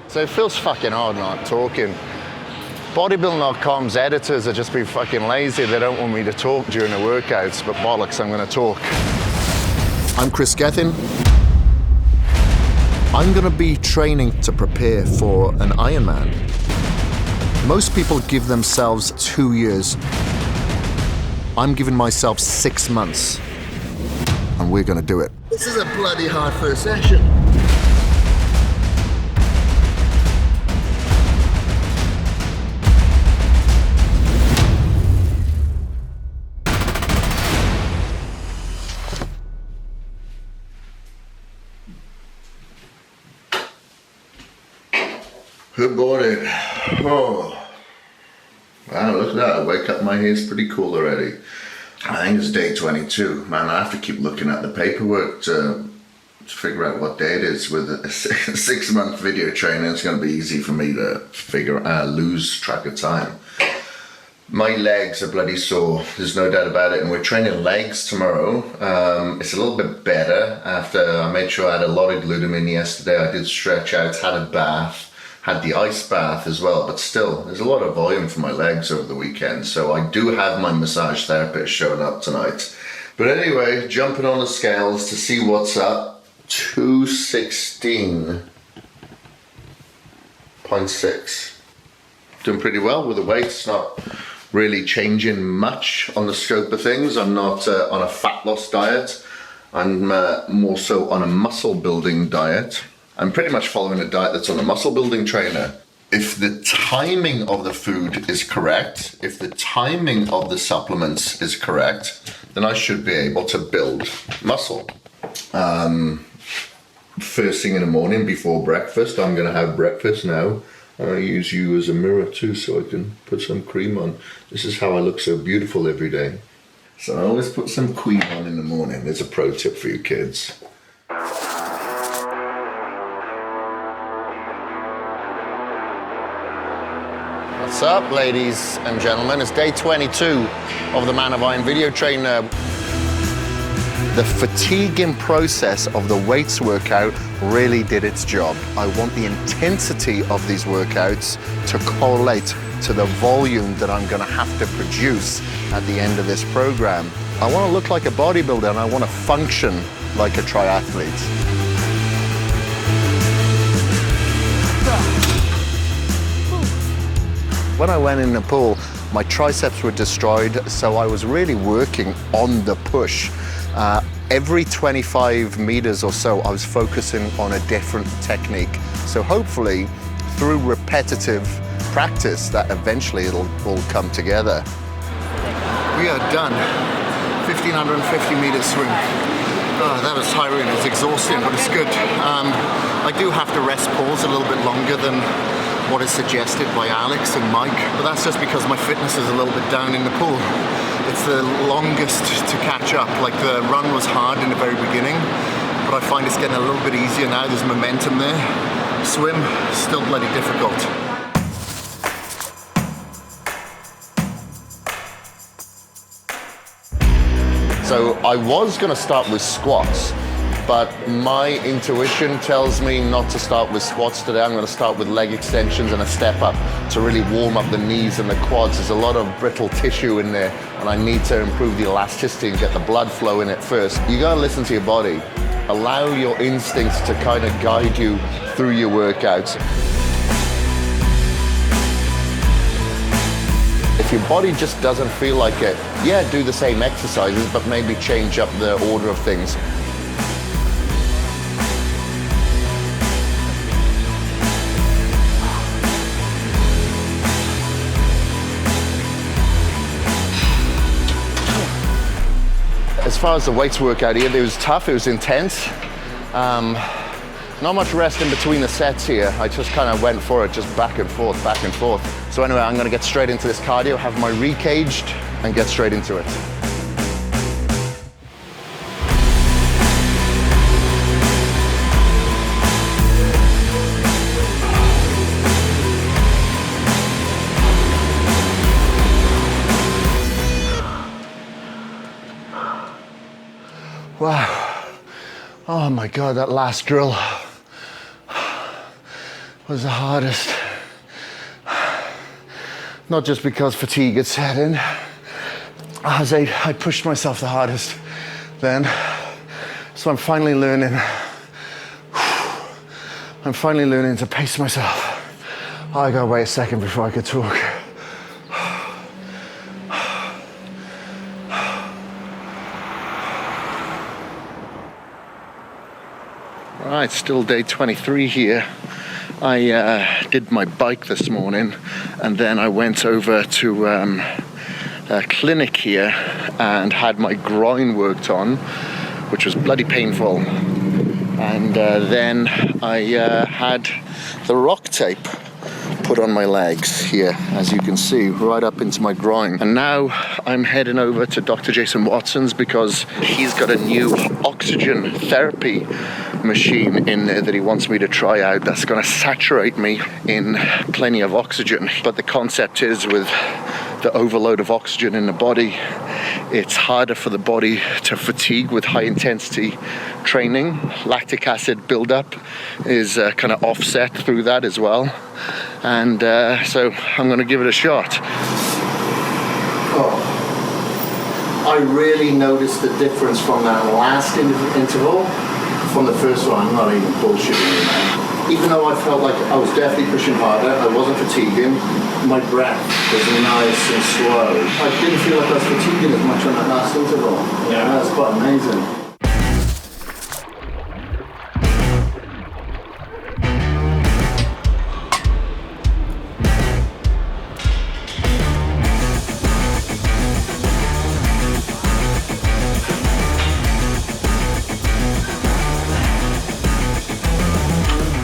So it feels fucking hard not talking. Bodybuilding.com's editors are just being fucking lazy. They don't want me to talk during the workouts, but bollocks, I'm gonna talk. I'm Kris Gethin. I'm gonna be training to prepare for an Ironman. Most people give themselves 2 years. I'm giving myself 6 months, and we're gonna do it. This is a bloody hard first session. Good morning. Oh, wow, look at that. I wake up, my hair's pretty cool already. I think it's day 22. Man, I have to keep looking at the paperwork to figure out what day it is. With a 6-month video training, it's going to be easy for me to lose track of time. My legs are bloody sore, there's no doubt about it, and we're training legs tomorrow. It's a little bit better after I made sure I had a lot of glutamine yesterday. I did stretch out, had a bath. Had the ice bath as well, but still, there's a lot of volume for my legs over the weekend, so I do have my massage therapist showing up tonight. But anyway, jumping on the scales to see what's up. 216.6. Doing pretty well with the weights, not really changing much on the scope of things. I'm not on a fat loss diet. I'm more so on a muscle building diet. I'm pretty much following a diet that's on a muscle building trainer. If the timing of the food is correct, if the timing of the supplements is correct, then I should be able to build muscle. First thing in the morning before breakfast, I'm gonna have breakfast now. I use you as a mirror too, so I can put some cream on. This is how I look so beautiful every day. So I always put some cream on in the morning. There's a pro tip for you kids. What's up, ladies and gentlemen? It's day 22 of the Man of Iron video trainer. The fatiguing process of the weights workout really did its job. I want the intensity of these workouts to correlate to the volume that I'm gonna have to produce at the end of this program. I wanna look like a bodybuilder and I wanna function like a triathlete. When I went in the pool, my triceps were destroyed, so I was really working on the push. Every 25 meters or so, I was focusing on a different technique. So hopefully, through repetitive practice, that eventually it'll all come together. We are done. 1,550 meter swim. Oh, that was tiring, it's exhausting, but it's good. I do have to rest pause a little bit longer than what is suggested by Alex and Mike, but that's just because my fitness is a little bit down in the pool. It's the longest to catch up. Like the run was hard in the very beginning, but I find it's getting a little bit easier now. There's momentum there. Swim, still bloody difficult. So I was gonna start with squats, but my intuition tells me not to start with squats today. I'm gonna start with leg extensions and a step up to really warm up the knees and the quads. There's a lot of brittle tissue in there and I need to improve the elasticity and get the blood flow in it first. You gotta listen to your body. Allow your instincts to kind of guide you through your workouts. If your body just doesn't feel like it, yeah, do the same exercises, but maybe change up the order of things. As far as the weights workout here, it was tough, it was intense. Not much rest in between the sets here. I just kind of went for it, just back and forth, back and forth. So anyway, I'm gonna get straight into this cardio, have my recaged, and get straight into it. Wow. Oh my God, that last drill. was the hardest. Not just because fatigue had set in, as I pushed myself the hardest then. So I'm finally learning to pace myself. I gotta wait a second before I could talk. Right, still day 23 here. I did my bike this morning, and then I went over to a clinic here and had my groin worked on, which was bloody painful. And then I had the rock tape put on my legs here, as you can see, right up into my groin. And now I'm heading over to Dr. Jason Watson's because he's got a new oxygen therapy machine in there that he wants me to try out that's going to saturate me in plenty of oxygen. But the concept is, with the overload of oxygen in the body, it's harder for the body to fatigue with high intensity training. Lactic acid buildup is kind of offset through that as well. And so I'm going to give it a shot. Oh, I really noticed the difference from that last interval from the first one. I'm not even bullshitting you, man. Even though I felt like I was definitely pushing harder, I wasn't fatiguing, my breath was nice and slow. I didn't feel like I was fatiguing as much on that last interval. Yeah, that's quite amazing.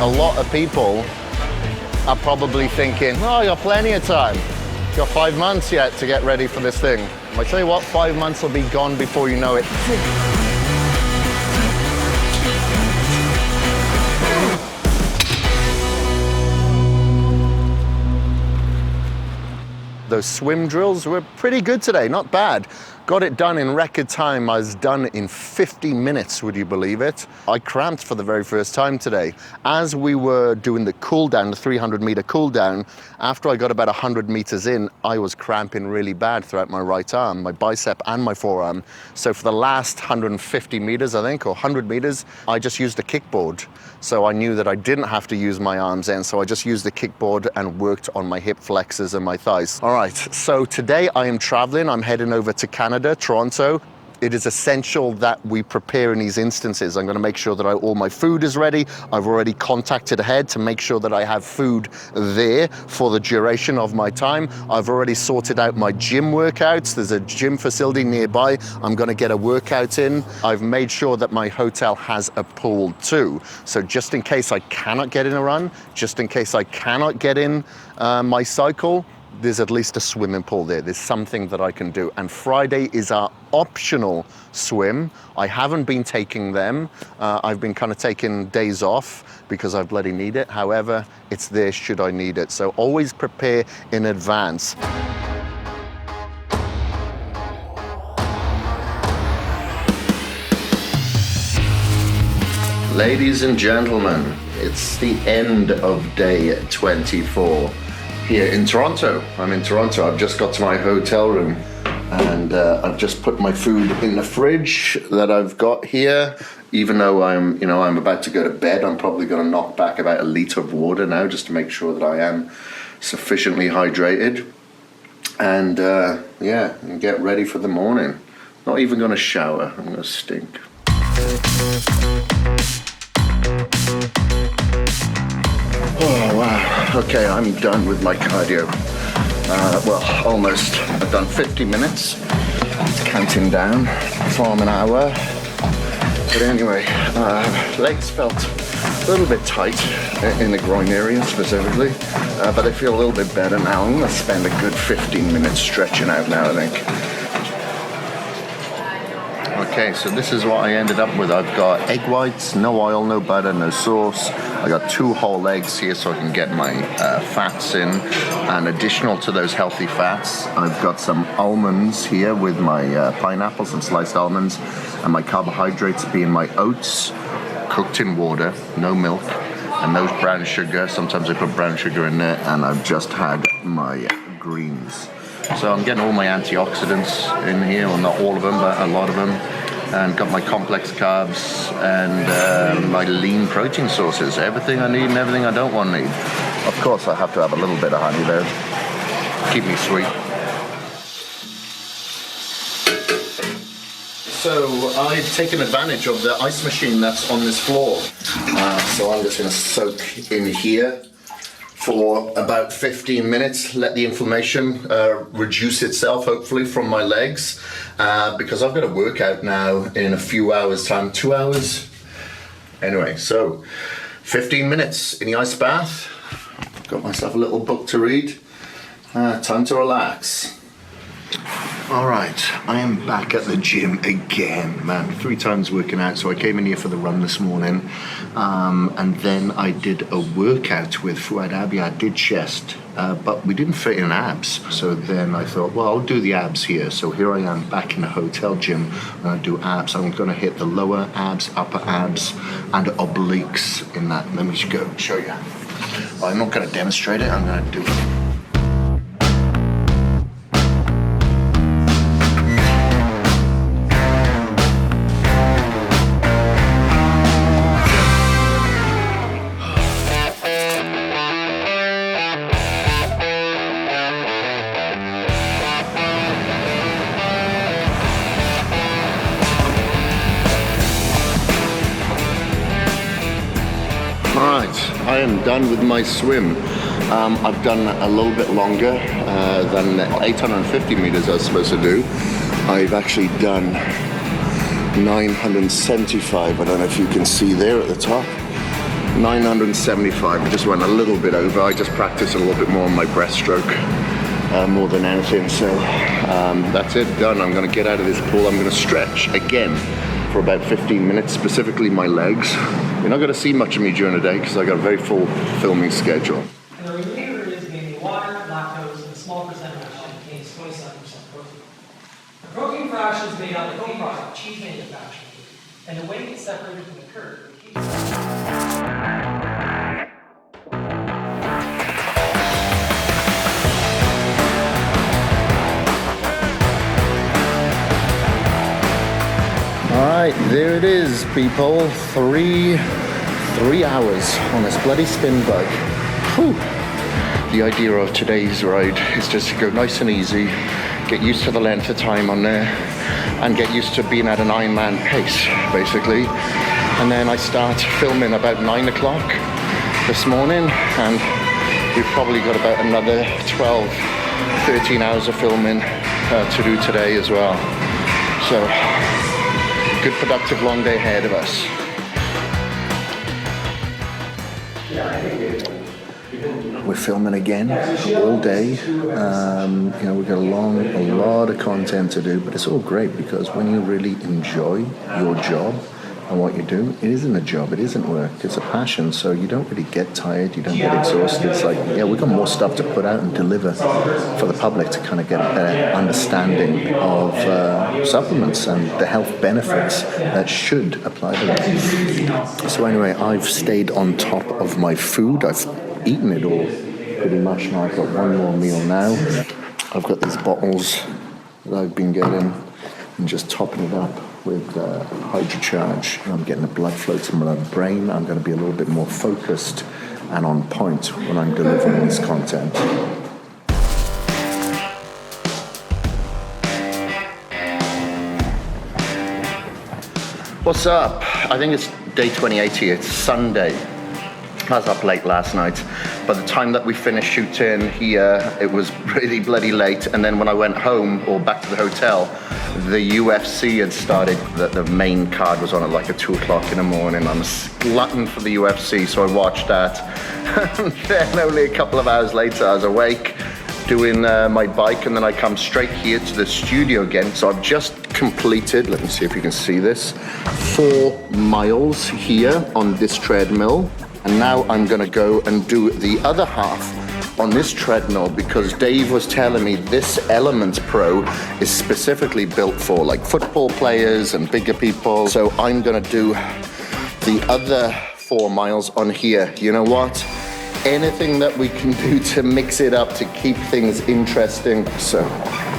A lot of people are probably thinking, oh, you got plenty of time. You got 5 months yet to get ready for this thing. I tell you what, 5 months will be gone before you know it. Those swim drills were pretty good today, not bad. Got it done in record time. I was done in 50 minutes, would you believe it? I cramped for the very first time today. As we were doing the cool down, the 300 meter cool down, after I got about 100 meters in, I was cramping really bad throughout my right arm, my bicep and my forearm. So for the last 150 meters, I think, or 100 meters, I just used a kickboard. So I knew that I didn't have to use my arms then, so I just used the kickboard and worked on my hip flexors and my thighs. All right, so today I am traveling. I'm heading over to Canada, Toronto. It is essential that we prepare in these instances. I'm gonna make sure that all my food is ready. I've already contacted ahead to make sure that I have food there for the duration of my time. I've already sorted out my gym workouts. There's a gym facility nearby. I'm gonna get a workout in. I've made sure that my hotel has a pool too. So just in case I cannot get in a run, just in case I cannot get in my cycle, there's at least a swimming pool there. There's something that I can do. And Friday is our optional swim. I haven't been taking them. I've been kind of taking days off because I bloody need it. However, it's there should I need it. So always prepare in advance. Ladies and gentlemen, it's the end of day 24. Here in Toronto. I'm in Toronto. I've just got to my hotel room and I've just put my food in the fridge that I've got here. Even though I'm about to go to bed, I'm probably going to knock back about 1 liter of water now just to make sure that I am sufficiently hydrated. And and get ready for the morning. Not even going to shower. I'm going to stink. Oh wow, okay, I'm done with my cardio. Well, almost. I've done 50 minutes. It's counting down from an hour. But anyway, legs felt a little bit tight in the groin area specifically, but I feel a little bit better now. I'm gonna spend a good 15 minutes stretching out now, I think. Okay, so this is what I ended up with. I've got egg whites, no oil, no butter, no sauce. I got 2 whole eggs here so I can get my fats in. And additional to those healthy fats, I've got some almonds here with my pineapples and sliced almonds. And my carbohydrates being my oats, cooked in water, no milk. And those brown sugar, sometimes I put brown sugar in there, and I've just had my greens. So I'm getting all my antioxidants in here, well not all of them, but a lot of them. And got my complex carbs and my lean protein sources. Everything I need and everything I don't want to need. Of course I have to have a little bit of honey though. Keep me sweet. So I've taken advantage of the ice machine that's on this floor. So I'm just going to soak in here for about 15 minutes, let the inflammation reduce itself, hopefully, from my legs, because I've got a workout now in a few hours' time, 2 hours. Anyway, so 15 minutes in the ice bath. Got myself a little book to read. Time to relax. All right, I am back at the gym again, man. 3 times working out. So I came in here for the run this morning, and then I did a workout with Fuad Abi. I did chest, but we didn't fit in abs. So then I thought, well, I'll do the abs here. So here I am back in the hotel gym, and I do abs. I'm going to hit the lower abs, upper abs, and obliques in that. Let me just go show you. Well, I'm not going to demonstrate it. I'm going to do it. I am done with my swim. I've done a little bit longer than 850 meters I was supposed to do. I've actually done 975. I don't know if you can see there at the top. 975. I just went a little bit over. I just practiced a little bit more on my breaststroke more than anything. So that's it, done. I'm going to get out of this pool. I'm going to stretch again for about 15 minutes, specifically my legs. You're not going to see much of me during the day because I got a very full filming schedule. And the remainder is mainly water, lactose, and a small percentage which contains 27% protein. The protein fraction is made out of co-product, cheese manufacturing, and the way it's separated from the curd. Alright, there it is, people. Three hours on this bloody spin bike. Whew. The idea of today's ride is just to go nice and easy, get used to the length of time on there, and get used to being at an Ironman pace, basically. And then I start filming about 9 o'clock this morning, and we've probably got about another 12, 13 hours of filming to do today as well. So, good productive long day ahead of us. We're filming again all day. We've got a lot of content to do, but it's all great because when you really enjoy your job and what you do, it isn't a job, it isn't work, it's a passion. So you don't really get tired, you don't get exhausted. It's like, yeah, we've got more stuff to put out and deliver for the public to kind of get a better understanding of supplements and the health benefits that should apply to them. So anyway, I've stayed on top of my food. I've eaten it all pretty much now. I've got one more meal now. I've got these bottles that I've been getting and just topping it up with hydrocharge. I'm getting the blood flow to my brain. I'm going to be a little bit more focused and on point when I'm delivering this content. What's up? I think it's day 28 here. It's Sunday. I was up late last night. By the time that we finished shooting here, it was really bloody late. And then when I went home or back to the hotel, the UFC had started. The main card was on at like 2 o'clock in the morning. I'm a glutton for the UFC, so I watched that. And then only a couple of hours later, I was awake doing my bike, and then I come straight here to the studio again. So I've just completed, let me see if you can see this, 4 miles here on this treadmill. And now I'm gonna go and do the other half on this treadmill because Dave was telling me this Element Pro is specifically built for like football players and bigger people. So I'm gonna do the other 4 miles on here. You know what? Anything that we can do to mix it up to keep things interesting. So,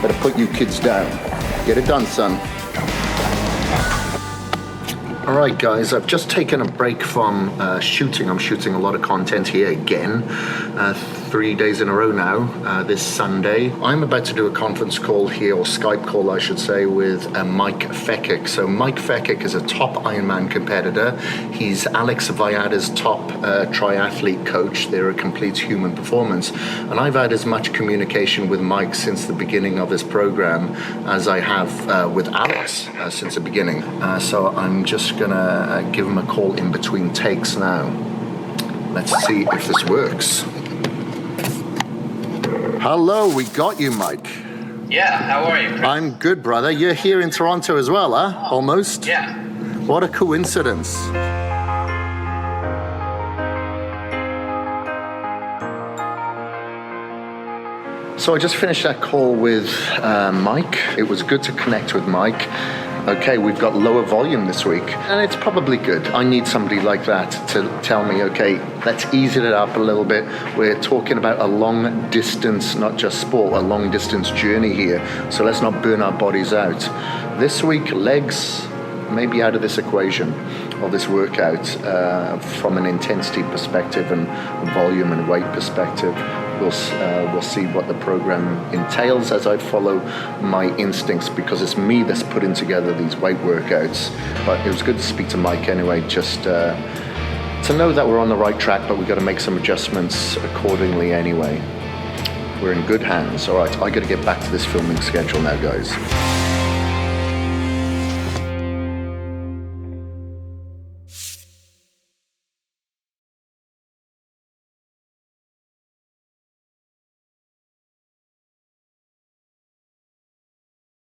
better put you kids down. Get it done, son. All right, guys, I've just taken a break from shooting. I'm shooting a lot of content here again, 3 days in a row now, this Sunday. I'm about to do a conference call here, or Skype call, I should say, with Mike Fekic. So Mike Fekic is a top Ironman competitor. He's Alex Viada's top triathlete coach. They're a complete human performance. And I've had as much communication with Mike since the beginning of his program as I have with Alex since the beginning. So I'm just gonna give him a call in between takes now. Let's see if this works. Hello, we got you, Mike. Yeah, how are you, Kris? I'm good, brother. You're here in Toronto as well, huh? Almost? Yeah. What a coincidence. So I just finished that call with Mike. It was good to connect with Mike. Okay, we've got lower volume this week, and it's probably good. I need somebody like that to tell me, okay, let's ease it up a little bit. We're talking about a long distance, not just sport, a long distance journey here. So let's not burn our bodies out. This week, legs may be out of this equation, or this workout, from an intensity perspective and volume and weight perspective. We'll see what the program entails as I follow my instincts, because it's me that's putting together these weight workouts. But it was good to speak to Mike anyway, just to know that we're on the right track, but we've got to make some adjustments accordingly anyway. We're in good hands. All right, I got to get back to this filming schedule now, guys.